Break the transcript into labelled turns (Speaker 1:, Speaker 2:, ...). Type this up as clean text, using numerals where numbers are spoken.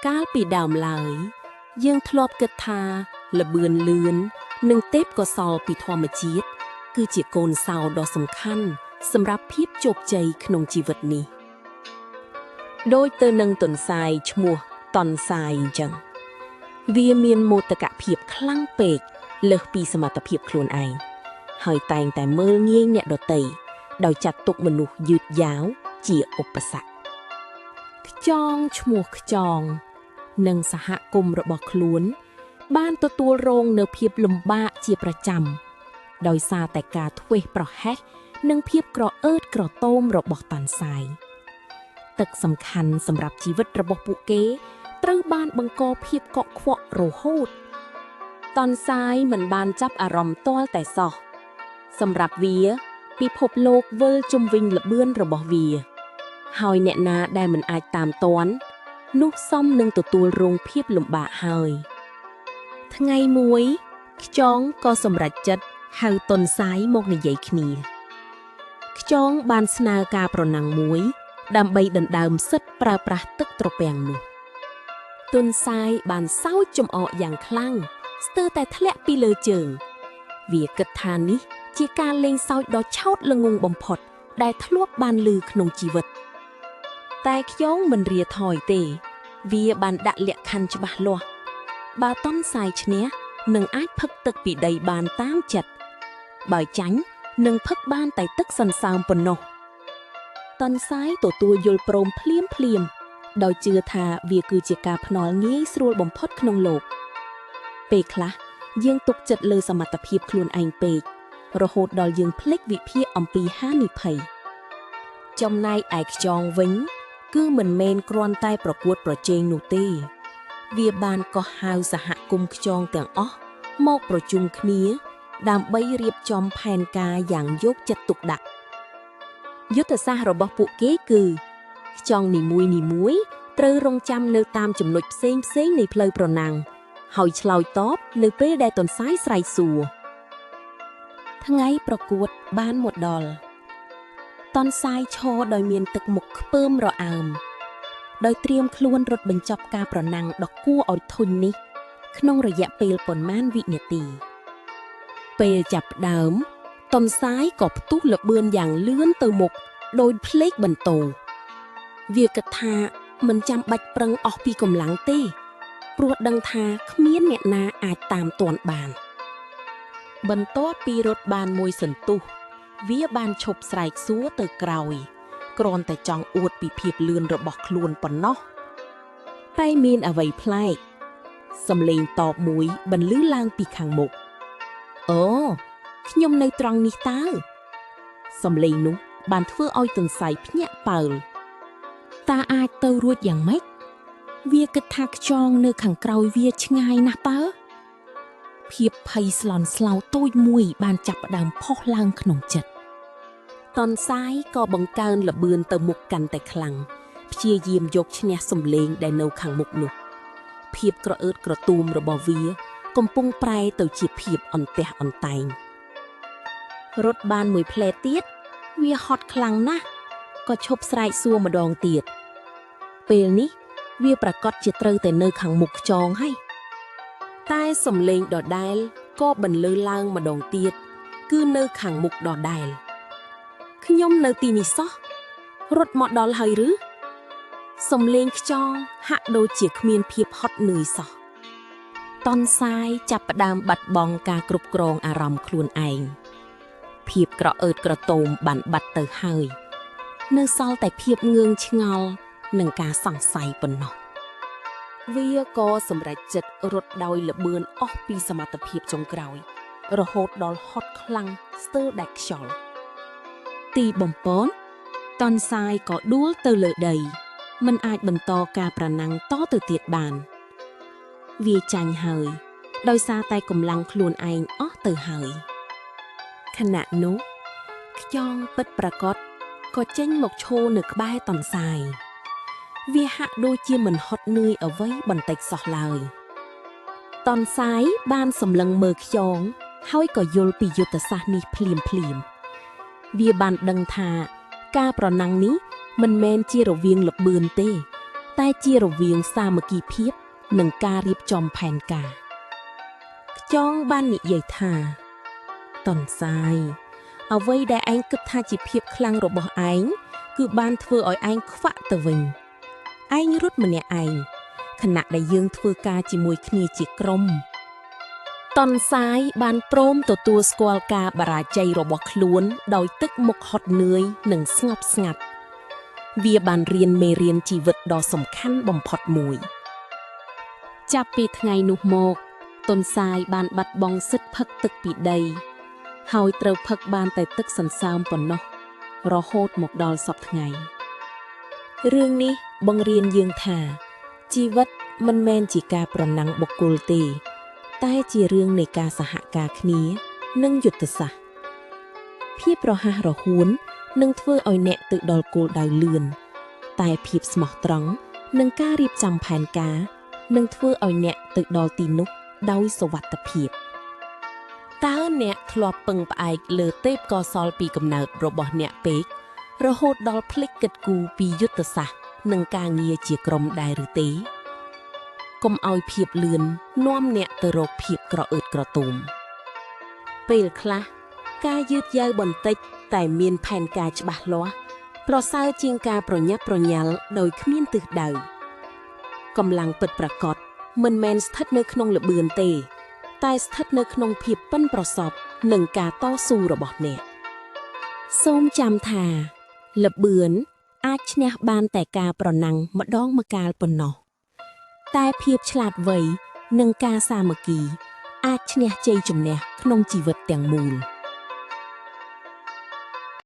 Speaker 1: កាលពីដើមឡើយយើងធ្លាប់គិតថាល្បឿនលឿននិងទេពកោសល្យពីធម្មជាតិគឺជាកូនសោដ៏សំខាន់សម្រាប់ភាពជោគជ័យក្នុងជីវិតនេះដោយទៅនឹងទន្សាយឈ្មោះតនសាយអញ្ចឹងវាមានមោទកភាពខ្លាំងពេកលើសពីសមត្ថភាពខ្លួនឯងហើយតែងតែមើលងាយអ្នកដទៃដោយចាត់ទុកមនុស្សយឺតយ៉ាវជាឧបសគ្គខ្យងឈ្មោះខ្យងនិងសហគមន៍របស់ខ្លួនបានទទួលរងនូវភាពលំបាកជាប្រចាំដោយសារតែការធ្វេសប្រហែសនិងភាពក្រអឺតក្រទមរបស់តាន់សាយទឹកសំខាន់សម្រាប់ជីវិតរបស់ពួកគេត្រូវបានបង្កភាពកក់ខ្វក់រហូតតាន់សាយមិនបានចាប់អារម្មណ៍ទាល់តែសោះសម្រាប់វាពិភពលោកវិលជុំវិញល្បឿនរបស់វាហើយអ្នកណាដែលមិនអាចតាមទាន់នោះសមនឹងទទួលរងភាពលំបាកហើយថ្ងៃមួយខ្យងក៏សម្រេចចិត្តហៅតុនសាយមកនិយាយគ្នាខ្យងបានស្នើការប្រណាំងមួយដើម្បីដណ្ដើមសិទ្ធិប្រើប្រាស់ទឹកត្រពាំងនោះតុនសាយបានសោចចំអកយ៉ាងខ្លាំងស្ទើរតែធ្លាក់ពីលើជើងវាគិតថានេះជាការលេងសើចដ៏ឆោតល្ងង់បំផុតដែលធ្លាប់បានឮក្នុងជីវិតតែខ្យងមិនរាថយទេវាបានដាក់លក្ខខណ្ឌច្បាស់លាស់បើតុនសាយឈ្នះនឹងអាចផឹកទឹកពីដីបានតាមចិត្តបើចាញ់នឹងផឹកបានតែទឹកសន្សើមប៉ុណ្ណោះតុនសាយទទួលយល់ព្រមភ្លាមដោយជឿថាវាគឺជាការភ្នាល់ងាយស្រួលបំផុតក្នុងលោកពេលខ្លះយើងទុកចិត្តលើសមត្ថភាពខ្លួនឯងពេករហូតដល់យើងភ្លេចវិភាគអំពីហានិភ័យចំណែកឯខ្យងវិញគឺមិនមែនគ្រាន់តែប្រកួតប្រជែងនោះទេវាបានកោះហៅសហគមន៍ខ្យងទាំងអស់មកប្រជុំគ្នាដើម្បីរៀបចំផែនការយ៉ាងយកចិត្តទុកដាក់យុទ្ធសាស្ត្ររបស់ពួកគេគឺខ្យងនីមួយត្រូវរង់ចាំនៅតាមចំណុចផ្សេងនៃផ្លូវប្រណាំងហើយឆ្លើយតបនៅពេលដែលតុនសាយស្រែកសួរថ្ងៃប្រកួតបានមកដល់តុនសាយឈរដោយមានទឹកមុខខ្ពើមរអើមដោយត្រៀមខ្លួនរត់បញ្ចប់ការប្រណាំងដ៏គួរឲ្យធុញនេះក្នុងរយៈពេលប៉ុន្មានវិនាទីពេលចាប់ផ្ដើមតុនសាយក៏ផ្ទុះល្បឿនយ៉ាងលឿនទៅមុខដោយភ្លេចបន្ទោវាគិតថាមិនចាំបាច់ប្រឹងអស់ពីកម្លាំងទេព្រោះដឹងថាគ្មានអ្នកណាអាចតាមទាន់បានបន្ទាប់ពីរត់បានមួយសន្ទុះវាបានឈប់ស្រែកសួរទៅក្រោយគ្រាន់តែចង់អួតពីភាពលឿនរបស់ខ្លួនប៉ុណ្ណោះតែមានអ្វីប្លែកសំឡេងតបមួយបន្លឺឡើងពីខាងមុខអូខ្ញុំនៅត្រង់នេះតើសំឡេងនោះបានធ្វើឲ្យទន្សាយភ្ញាក់ប៉ើលតើអាចទៅរួចយ៉ាងម៉េចវាគិតថាខ្យងនៅខាងក្រោយវាឆ្ងាយណាស់តើភាពភ័យស្លន់ស្លោតូចមួយបានចាប់ផ្ដើមផុសឡើងក្នុងចិត្តតុនសាយក៏បង្កើនល្បឿនទៅមុខកាន់តែខ្លាំងព្យាយាមយកឈ្នះសំឡេងដែលនៅខាងមុខនោះភាពក្រអឺតក្រទូមរបស់វាកំពុងប្រែទៅជាភាពអន្ទះអន្តែងរត់បានមួយផ្លែទៀតវាហត់ខ្លាំងណាស់ក៏ឈប់ស្រែកសួរម្ដងទៀតពេលនេះវាប្រកាសជាត្រូវតែនៅខាងមុខខ្យងហើយតែសំឡេងដដែលក៏បន្លឺឡើងម្ដងទៀតគឺនៅខាងមុខដដែលខ្ញុំនៅទីនេះសោះរត់មកដល់ហើយឬសំឡេងខ្យងហាក់ដូចជាគ្មានភាពហត់នឿយសោះតុនសាយចាប់ផ្ដើមបាត់បង់ការគ្រប់គ្រងអារម្មណ៍ខ្លួនឯងភាពក្រអឺតក្រទមបានបាត់ទៅហើយនៅសល់តែភាពងឿងឆ្ងល់និងការសង្ស័យប៉ុណ្ណោះវាក៏សម្រេចចិត្តរត់ដោយល្បឿនអស់ពីសមត្ថភាពចុងក្រោយរហូតដល់ហត់ខ្លាំងស្ទើរដាច់ខ្យល់ទីបំផុតតុនសាយក៏ដួលទៅលើដីមិនអាចបន្តការប្រណាំងតទៅទៀតបានវាចាញ់ហើយដោយសារតែកម្លាំងខ្លួនឯងអស់ទៅហើយខណៈនោះខ្យងពិតប្រាកដក៏ចេញមកឈរនៅក្បែរតុនសាយវាហាក់ដូចជាមិនហត់នឿយអ្វីបន្តិចសោះឡើយតុនសាយបានសម្លឹងមើលខ្យងហើយក៏យល់ពីយុទ្ធសាស្ត្រនេះភ្លាមវាបានដឹងថាការប្រណាំងនេះមិនមែនជារវាងល្បឿនទេ តែជារវាងសាមគ្គីភាពនិងការរៀបចំផែនការខ្យងបាននិយាយថាតនសាយអ្វីដែលឯងគិតថាជាភាពខ្លាំងរបស់ឯងគឺបានធ្វើឲ្យឯងខ្វាក់ទៅវិញឯងរត់ម្នាក់ឯងខណៈដែលយើងធ្វើការជាមួយគ្នាជាក្រុមតនសាយបានព្រមទទួលស្គាល់ការបរាជ័យរបស់ខ្លួនដោយទឹកមុខហត់នឿយនិងស្ងប់ស្ងាត់វាបានរៀនមេរៀនជីវិតដ៏សំខាន់បំផុតមួយចាប់ពីថ្ងៃនោះមកតនសាយបានបាត់បង់សិទ្ធិផឹកទឹកពីដីហើយត្រូវផឹកបានតែទឹកសន្សើមប៉ុណ្ណោះរហូតមកដល់សព្វថ្ងៃរឿងនេះបង្រៀនយើងថាជីវិតមិនមែនជាការប្រណាំងបុគ្គលទេតែជារឿងនៃការសហការគ្នានិងយុទ្ធសាស្ត្រភាពរហ័សរហួននឹងធ្វើឲ្យអ្នកទៅដល់គោលដៅលឿនតែភាពស្មោះត្រង់និងការរៀបចំផែនការនឹងធ្វើឲ្យអ្នកទៅដល់ទីនោះដោយសុវត្ថិភាពតើអ្នកធ្លាប់ពឹងផ្អែកលើទេពកោសល្យពីកំណើតរបស់អ្នកពេករហូតដល់ភ្លេចគិតគូរពីយុទ្ធសាស្ត្រនិងការងារជាក្រុមដែរឬទេកុំឲ្យភាពលឿននាំអ្នកទៅរកភាពក្រអឺតក្រទមពេលខ្លះការយឺតយ៉ាវបន្តិចតែមានផែនការច្បាស់លាស់ប្រសើរជាងការប្រញាប់ប្រញាល់ដោយគ្មានទិសដៅកម្លាំងពិតប្រាកដមិនមែនស្ថិតនៅក្នុងល្បឿនទេតែស្ថិតនៅក្នុងភាពប៉ិនប្រសប់និងការតស៊ូរបស់អ្នកសូមចាំថាល្បឿនអាចឈ្នះបានតែការប្រណាំងម្ដងម្កាលប៉ុណ្ណោះតែភាពឆ្លាតវៃនិងការសាមគ្គីអាចឈ្នះជ័យជំនះក្នុងជីវិតទាំងមូល